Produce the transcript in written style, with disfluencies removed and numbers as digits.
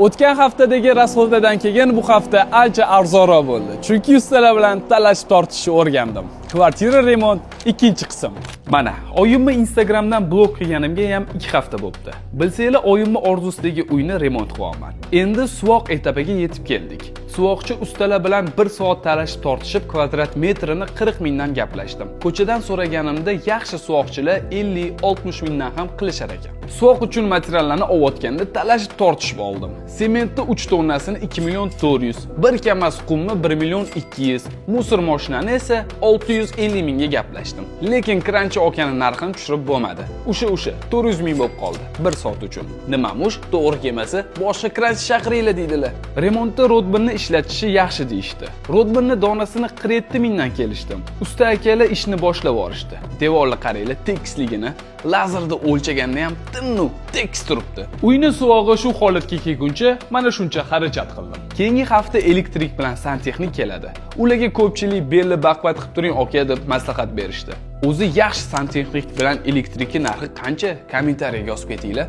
O'tgan haftadagi rasxoddan keyin bu hafta ancha arzonroq bo'ldi. Chunki ustalar bilan talashib tortishni o'rgandim. Kvartira remont ikkinchi qism. Mana, oyimni Instagramdan blog qilganimga ham 2 hafta bo'libdi. Bilsanglar, oyimni orzusidagi uyni remont qilyapman. Endi suvoq etapiga yetib keldik. Suvoqchi ustalar bilan 1 soat talashib tortishib, kvadrat metrini 40 mingdan gaplashdim. Ko'chadan so'raganimda yaxshi suvoqchilar 50-60 mingdan ham qilishar ekan. Suvoq uchun materiallarni olayotganda talashib tortishib oldim. Sementni 3 tonnasini 2 million 400, bir kamas qumni 1 million 200, musor mashinani esa 650 mingga gaplashdim. Lekin kranchi okani narxini tushirib bo'lmadi. O'sha 400 ming bo'lib qoldi 1 soat uchun. Nimamush, to'g'ri kelmasa, boshqa kranchi chaqiringlar deydilar. Remontda rodbinni ishlatishi yaxshi deyishdi. Rodbinni donasini 47 mingdan kelishdim. Usta akalar ishni boshlab yuborishdi. Devorni qaranglar, tekisligini lazerda o'lchaganda ham tinnu tekis turibdi. Uyni suvog'i shu holatga kelguncha mana shuncha xarajat qildim. Keyingi hafta elektrik bilan santexnik keladi. Ularga ko'pchilik belli baqvat qilib turing aka deb maslahat berishdi. O'zi yaxshi santexnik bilan elektrikning narxi qancha? Kommentariyaga yozib ketinglar.